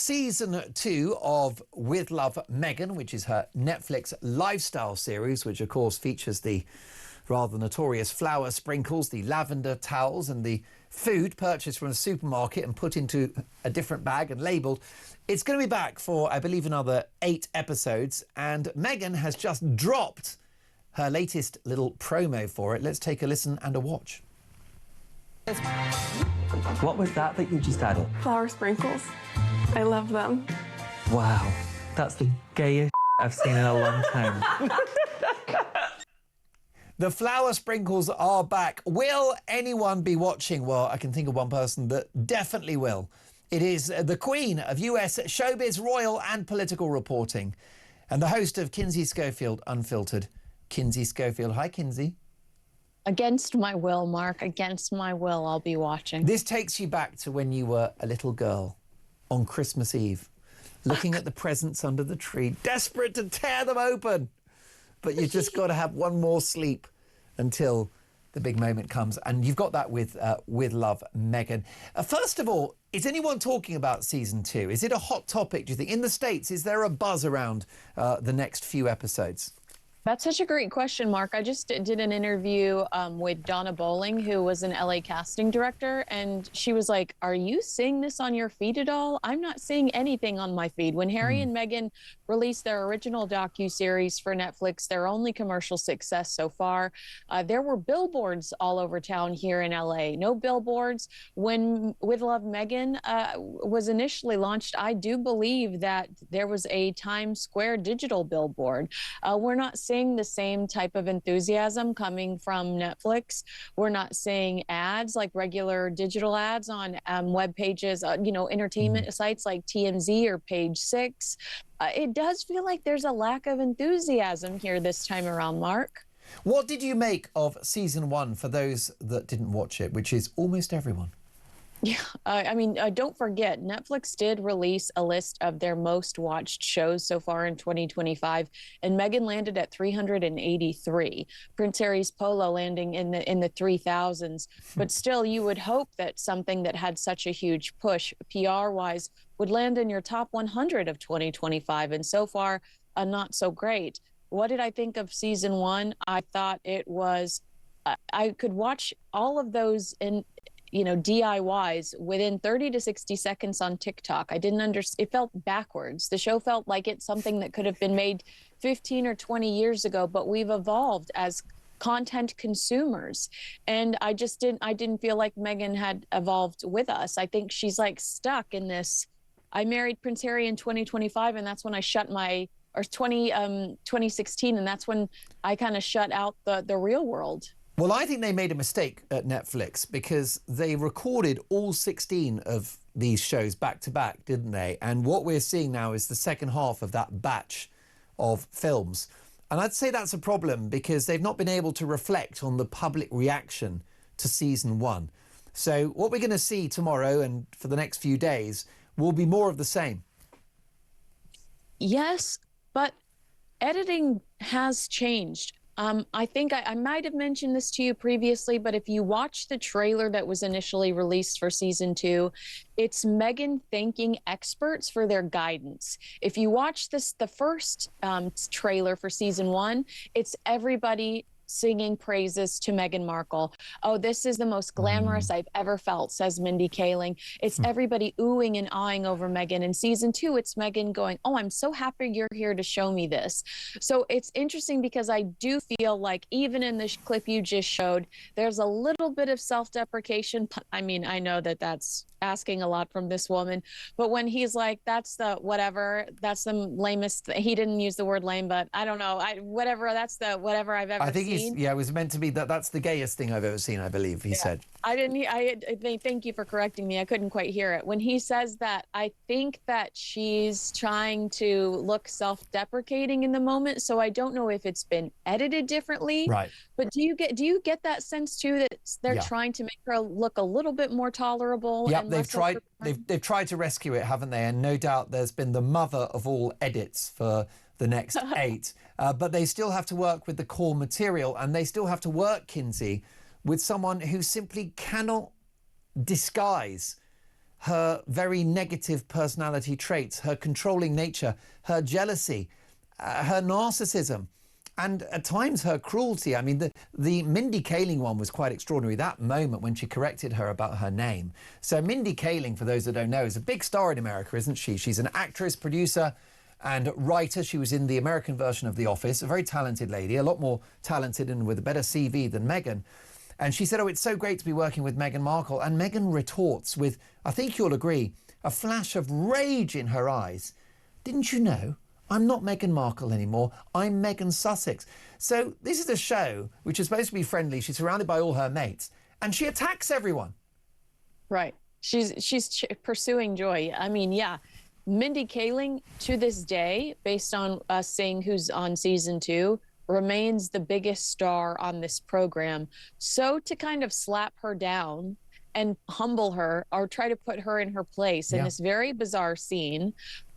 Season 2 of With Love, Meghan, which is her Netflix lifestyle series, which of course features the rather notorious flower sprinkles, the lavender towels and the food purchased from a supermarket and put into a different bag and labelled. It's going to be back for, I believe, another 8 episodes, and Meghan has just dropped her latest little promo for it. Let's take a listen and a watch. What was that you just added? Flower sprinkles. I love them. Wow, that's the gayest I've seen in a long time. The flower sprinkles are back. Will anyone be watching? Well, I can think of one person that definitely will. It is the Queen of US showbiz, royal and political reporting, and the host of Kinsey Schofield Unfiltered, Kinsey Schofield. Hi, Kinsey. Against my will, Mark. Against my will, I'll be watching. This takes you back to when you were a little girl on Christmas Eve, looking at the presents under the tree, desperate to tear them open. But you just got to have one more sleep until the big moment comes. And you've got that with Love, Meghan. First of all, is anyone talking about season 2? Is it a hot topic, do you think? In the States, is there a buzz around the next few episodes? That's such a great question, Mark. I just did an interview with Donna Bowling, who was an LA casting director, and she was like, "Are you seeing this on your feed at all?" I'm not seeing anything on my feed. When Harry and Meghan released their original docu-series for Netflix, their only commercial success so far, there were billboards all over town here in LA. No billboards. When With Love, Meghan was initially launched, I do believe that there was a Times Square digital billboard. We're not seeing the same type of enthusiasm coming from Netflix. We're not seeing ads like regular digital ads on web pages, entertainment sites like TMZ or Page 6. It does feel like there's a lack of enthusiasm here this time around, Mark. What did you make of season 1 for those that didn't watch it, which is almost everyone? Yeah, don't forget, Netflix did release a list of their most watched shows so far in 2025, and Meghan landed at 383. Prince Harry's Polo landing in the 3,000s. But still, you would hope that something that had such a huge push, PR-wise, would land in your top 100 of 2025, and so far, not so great. What did I think of season 1? I thought it was, I could watch all of those in DIYs within 30 to 60 seconds on TikTok. I didn't understand. It felt backwards. The show felt like it's something that could have been made 15 or 20 years ago, but we've evolved as content consumers. And I didn't feel like Meghan had evolved with us. I think she's like stuck in this. I married Prince Harry in 2025, and that's when I shut my, or 2016, and that's when I kind of shut out the real world. Well, I think they made a mistake at Netflix because they recorded all 16 of these shows back to back, didn't they? And what we're seeing now is the second half of that batch of films. And I'd say that's a problem because they've not been able to reflect on the public reaction to season 1. So what we're going to see tomorrow and for the next few days will be more of the same. Yes, but editing has changed. I think I might have mentioned this to you previously, but if you watch the trailer that was initially released for season 2, it's Meghan thanking experts for their guidance. If you watch the first trailer for season 1, it's everybody singing praises to Meghan Markle. "Oh, this is the most glamorous I've ever felt," says Mindy Kaling. It's everybody oohing and awing over Meghan. In season 2, it's Meghan going, "Oh, I'm so happy you're here to show me this." So it's interesting because I do feel like even in this clip you just showed, there's a little bit of self-deprecation. I mean, I know that that's asking a lot from this woman, but when he's like, "That's the whatever, that's the lamest," he didn't use the word lame, but I don't know, that's the whatever I've ever seen. Yeah, it was meant to be that's the gayest thing I've ever seen, I believe, he said. Thank you for correcting me. I couldn't quite hear it. When he says that, I think that she's trying to look self-deprecating in the moment. So I don't know if it's been edited differently. Right. But do you get that sense too that they're trying to make her look a little bit more tolerable? Yeah, and they've tried to rescue it, haven't they? And no doubt there's been the mother of all edits for the next 8. But they still have to work with the core material, and they still have to work, Kinsey, with someone who simply cannot disguise her very negative personality traits, her controlling nature, her jealousy, her narcissism, and at times her cruelty. I mean, the Mindy Kaling one was quite extraordinary, that moment when she corrected her about her name. So Mindy Kaling, for those that don't know, is a big star in America, isn't she? She's an actress, producer and writer. She was in the American version of The Office, a very talented lady, a lot more talented and with a better CV than Meghan. And she said, oh, it's so great to be working with Meghan Markle. And Meghan retorts with, I think you'll agree, a flash of rage in her eyes. Didn't you know? I'm not Meghan Markle anymore. I'm Meghan Sussex. So this is a show which is supposed to be friendly. She's surrounded by all her mates and she attacks everyone. Right. She's pursuing joy. I mean, yeah. Mindy Kaling, to this day, based on us seeing who's on season 2, remains the biggest star on this program. So to kind of slap her down and humble her or try to put her in her place in this very bizarre scene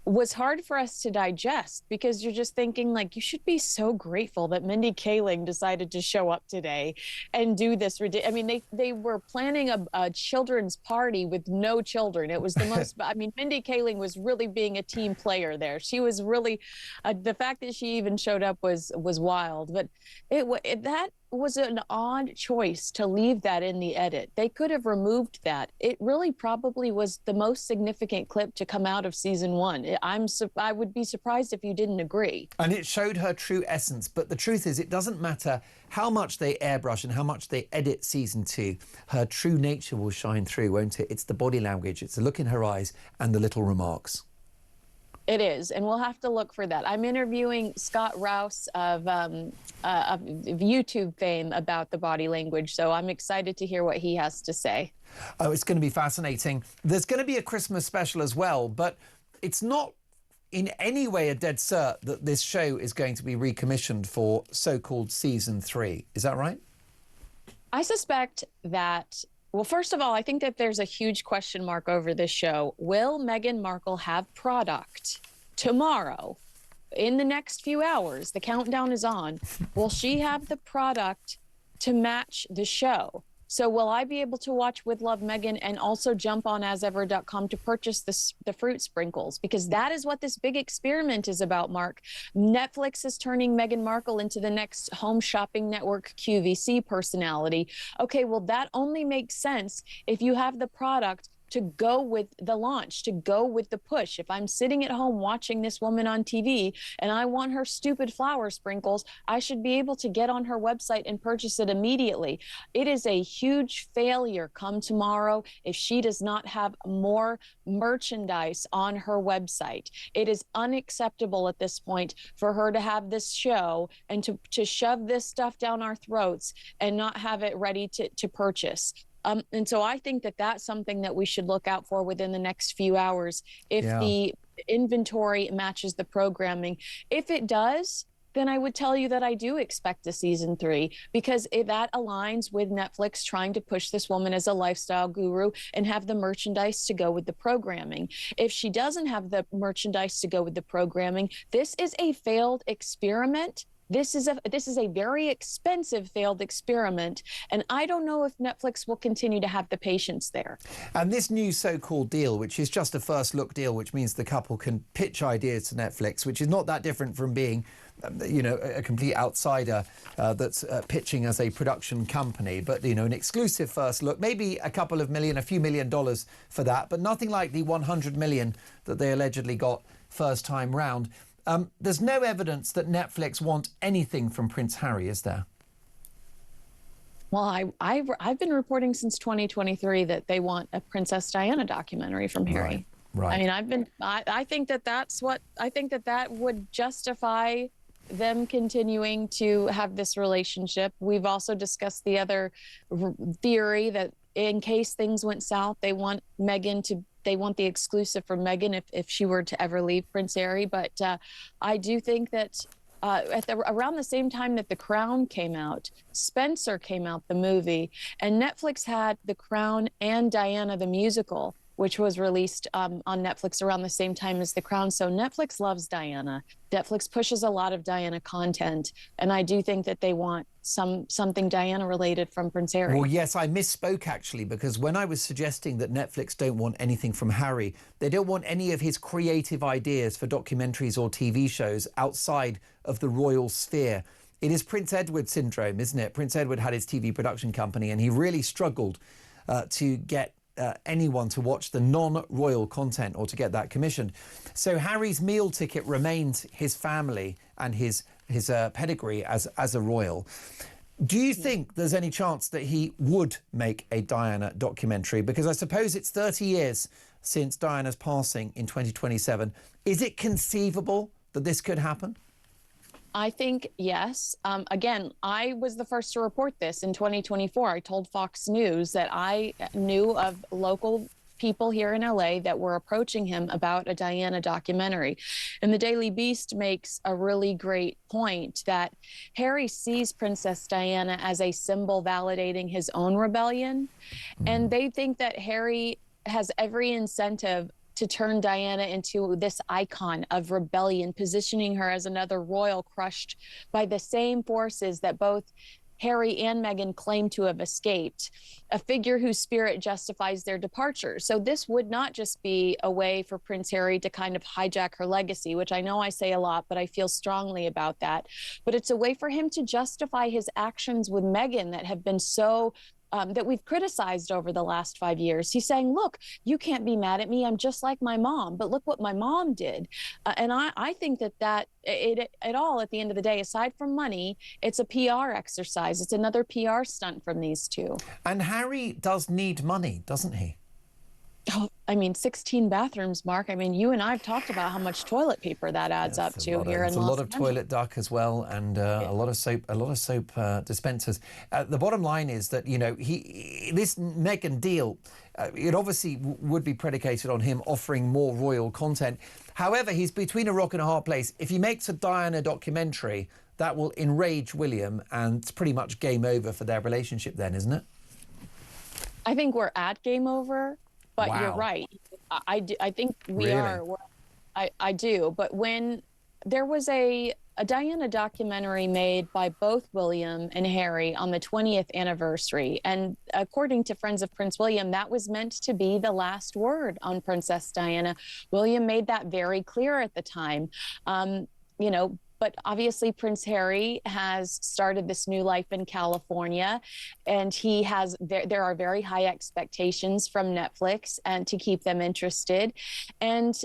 was hard for us to digest, because you're just thinking, like, you should be so grateful that Mindy Kaling decided to show up today and do this. I mean, they were planning a children's party with no children. It was the most, I mean, Mindy Kaling was really being a team player there. She was really, the fact that she even showed up was wild, but that was an odd choice to leave that in the edit. They could have removed that. It really probably was the most significant clip to come out of season 1. I would be surprised if you didn't agree. And it showed her true essence. But the truth is, it doesn't matter how much they airbrush and how much they edit season 2. Her true nature will shine through, won't it? It's the body language, it's the look in her eyes and the little remarks. It is, and we'll have to look for that. I'm interviewing Scott Rouse of YouTube fame about the body language, so I'm excited to hear what he has to say. Oh, it's going to be fascinating. There's going to be a Christmas special as well, but it's not in any way a dead cert that this show is going to be recommissioned for so-called season 3. Is that right? I suspect that. Well, first of all, I think that there's a huge question mark over this show. Will Meghan Markle have product tomorrow, in the next few hours? The countdown is on. Will she have the product to match the show? So will I be able to watch With Love Meghan and also jump on asever.com to purchase the fruit sprinkles? Because that is what this big experiment is about, Mark. Netflix is turning Meghan Markle into the next Home Shopping Network QVC personality. Okay, well, that only makes sense if you have the product to go with the launch, to go with the push. If I'm sitting at home watching this woman on TV and I want her stupid flower sprinkles, I should be able to get on her website and purchase it immediately. It is a huge failure come tomorrow if she does not have more merchandise on her website. It is unacceptable at this point for her to have this show and to shove this stuff down our throats and not have it ready to purchase. And so I think that that's something that we should look out for within the next few hours. If the inventory matches the programming, if it does, then I would tell you that I do expect a season 3, because that aligns with Netflix trying to push this woman as a lifestyle guru and have the merchandise to go with the programming. If she doesn't have the merchandise to go with the programming, this is a failed experiment. This is a very expensive failed experiment, and I don't know if Netflix will continue to have the patience there. And this new so-called deal, which is just a first look deal, which means the couple can pitch ideas to Netflix, which is not that different from being, you know, a complete outsider that's pitching as a production company. But, you know, an exclusive first look, maybe a couple of million, a few $1 million for that, but nothing like the 100 million that they allegedly got first time round. There's no evidence that Netflix want anything from Prince Harry, is there? Well, I've been reporting since 2023 that they want a Princess Diana documentary from Harry. Right. I mean, I think that would justify them continuing to have this relationship. We've also discussed the other theory that in case things went south, they want the exclusive from Meghan if she were to ever leave Prince Harry. But I do think that around the same time that The Crown came out, Spencer came out, the movie, and Netflix had The Crown and Diana the musical. which was released on Netflix around the same time as The Crown. So Netflix loves Diana. Netflix pushes a lot of Diana content, and I do think that they want something Diana related from Prince Harry. Well, yes, I misspoke actually, because when I was suggesting that Netflix don't want anything from Harry, they don't want any of his creative ideas for documentaries or TV shows outside of the royal sphere. It is Prince Edward syndrome, isn't it? Prince Edward had his TV production company, and he really struggled to get anyone to watch the non-royal content or to get that commissioned. So Harry's meal ticket remains his family and his pedigree as a royal. Do you think there's any chance that he would make a Diana documentary? Because I suppose it's 30 years since Diana's passing in 2027. Is it conceivable that this could happen? I think yes. Again, I was the first to report this in 2024. I told Fox News that I knew of local people here in LA that were approaching him about a Diana documentary. And the Daily Beast makes a really great point that Harry sees Princess Diana as a symbol validating his own rebellion. And they think that Harry has every incentive to turn Diana into this icon of rebellion, positioning her as another royal crushed by the same forces that both Harry and Meghan claim to have escaped, a figure whose spirit justifies their departure. So this would not just be a way for Prince Harry to kind of hijack her legacy, which I know I say a lot, but I feel strongly about that. But it's a way for him to justify his actions with Meghan that have been so that we've criticized over the last 5 years. He's saying, look, you can't be mad at me. I'm just like my mom, but look what my mom did. And I think that it all, at the end of the day, aside from money, it's a PR exercise. It's another PR stunt from these two. And Harry does need money, doesn't he? Oh, I mean, 16 bathrooms, Mark. I mean, you and I have talked about how much toilet paper that adds up to here in Los Angeles. It's a lot of toilet duck as well, and a lot of soap dispensers. The bottom line is that, you know, this Meghan deal, it obviously would be predicated on him offering more royal content. However, he's between a rock and a hard place. If he makes a Diana documentary, that will enrage William, and it's pretty much game over for their relationship then, isn't it? I think we're at game over. But wow. You're right. I think we really are. I do. But when there was a Diana documentary made by both William and Harry on the 20th anniversary, and according to friends of Prince William, that was meant to be the last word on Princess Diana. William made that very clear at the time. You know, but obviously Prince Harry has started this new life in California, and there are very high expectations from Netflix and to keep them interested. And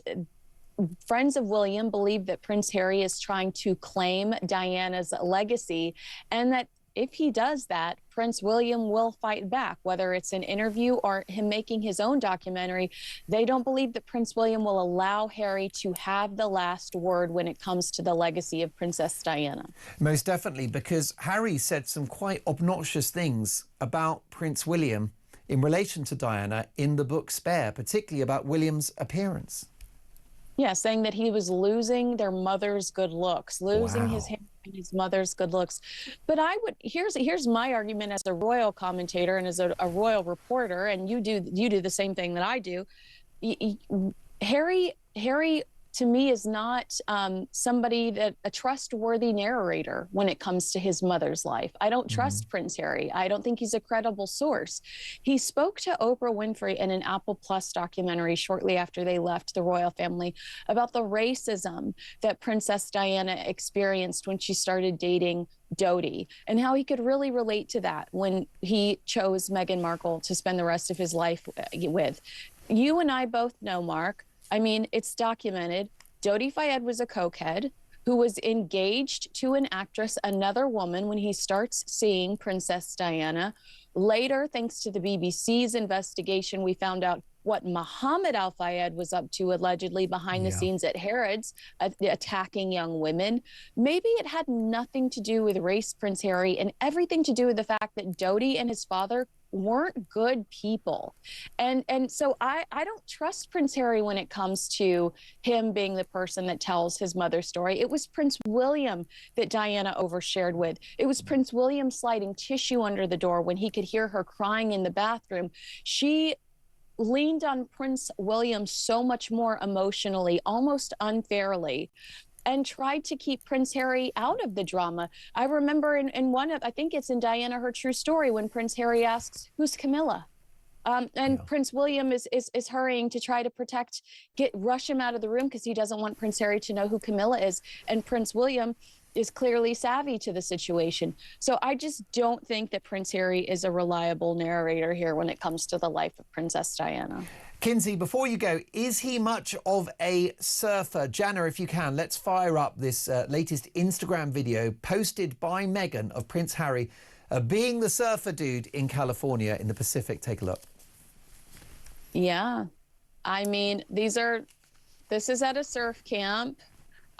friends of William believe that Prince Harry is trying to claim Diana's legacy, and that if he does that, Prince William will fight back, whether it's an interview or him making his own documentary. They don't believe that Prince William will allow Harry to have the last word when it comes to the legacy of Princess Diana. Most definitely, because Harry said some quite obnoxious things about Prince William in relation to Diana in the book Spare, particularly about William's appearance. Yeah, saying that he was losing their mother's good looks, losing his hair and his mother's good looks. But here's my argument as a royal commentator and as a royal reporter, and you do the same thing that I do. Harry to me is not somebody that a trustworthy narrator when it comes to his mother's life. I don't trust Prince Harry. I don't think he's a credible source. He spoke to Oprah Winfrey in an Apple Plus documentary shortly after they left the royal family about the racism that Princess Diana experienced when she started dating Dodi, and how he could really relate to that when he chose Meghan Markle to spend the rest of his life with. You and I both know, Mark, I mean, it's documented. Dodi Fayed was a cokehead who was engaged to an actress, another woman, when he starts seeing Princess Diana. Later, thanks to the BBC's investigation, we found out what Mohammed Al Fayed was up to allegedly behind the scenes at Harrods, attacking young women. Maybe it had nothing to do with race, Prince Harry, and everything to do with the fact that Dodi and his father weren't good people. And so I don't trust Prince Harry when it comes to him being the person that tells his mother's story. It was Prince William that Diana overshared with. It was Prince William sliding tissue under the door when he could hear her crying in the bathroom. She leaned on Prince William so much more emotionally, almost unfairly, and tried to keep Prince Harry out of the drama. I remember in one of, I think it's in Diana, Her True Story, when Prince Harry asks, "Who's Camilla?" And Prince William is hurrying to try to rush him out of the room because he doesn't want Prince Harry to know who Camilla is. And Prince William is clearly savvy to the situation. So I just don't think that Prince Harry is a reliable narrator here when it comes to the life of Princess Diana. Kinsey, before you go, is he much of a surfer? Jana, if you can, let's fire up this latest Instagram video posted by Meghan of Prince Harry being the surfer dude in California in the Pacific. Take a look. Yeah. I mean, this is at a surf camp.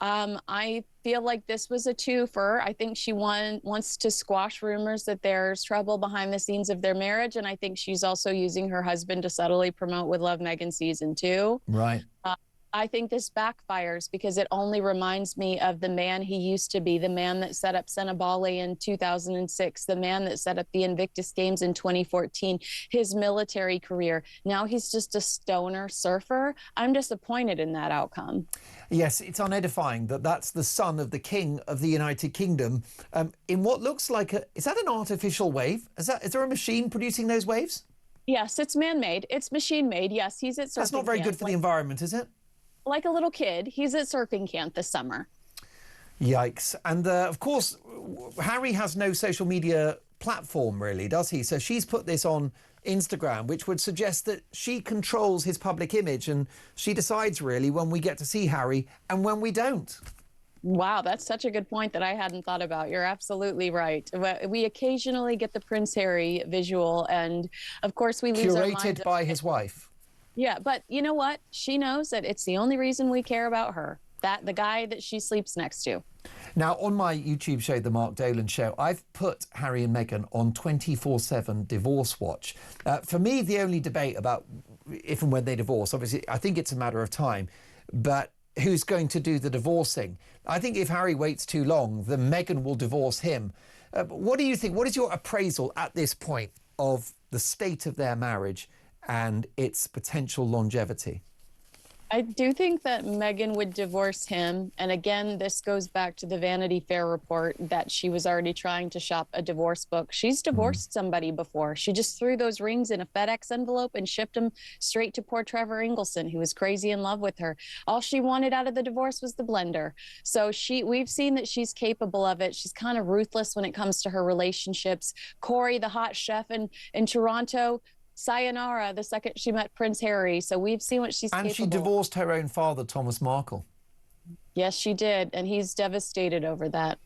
I feel like this was a twofer. I think she wants to squash rumors that there's trouble behind the scenes of their marriage. And I think she's also using her husband to subtly promote With Love Meghan season 2. Right. I think this backfires because it only reminds me of the man he used to be, the man that set up Senabali in 2006, the man that set up the Invictus Games in 2014, his military career. Now he's just a stoner surfer. I'm disappointed in that outcome. Yes, it's unedifying that that's the son of the King of the United Kingdom in what looks like is that an artificial wave? Is there a machine producing those waves? Yes, it's man-made. It's machine-made. Yes, he's at surfing That's not very camp. good for the environment, is it? Like a little kid, he's at surfing camp this summer. Yikes. And of course, Harry has no social media platform really, does he? So she's put this on Instagram, which would suggest that she controls his public image and she decides really when we get to see Harry and when we don't. Wow, that's such a good point that I hadn't thought about. You're absolutely right. We occasionally get the Prince Harry visual, and of course we lose our minds. Curated by his wife. Yeah, but you know what? She knows that it's the only reason we care about her, the guy that she sleeps next to. Now, on my YouTube show, The Mark Dolan Show, I've put Harry and Meghan on 24/7 divorce watch. For me, the only debate about if and when they divorce, obviously, I think it's a matter of time, but who's going to do the divorcing? I think if Harry waits too long, then Meghan will divorce him. What do you think? What is your appraisal at this point of the state of their marriage and its potential longevity? I do think that Meghan would divorce him. And again, this goes back to the Vanity Fair report that she was already trying to shop a divorce book. She's divorced somebody before. She just threw those rings in a FedEx envelope and shipped them straight to poor Trevor Ingleson, who was crazy in love with her. All she wanted out of the divorce was the blender. So we've seen that she's capable of it. She's kind of ruthless when it comes to her relationships. Corey, the hot chef in Toronto, sayonara the second she met Prince Harry. So we've seen what she's capable of. And she divorced her own father, Thomas Markle. Yes, she did. And he's devastated over that.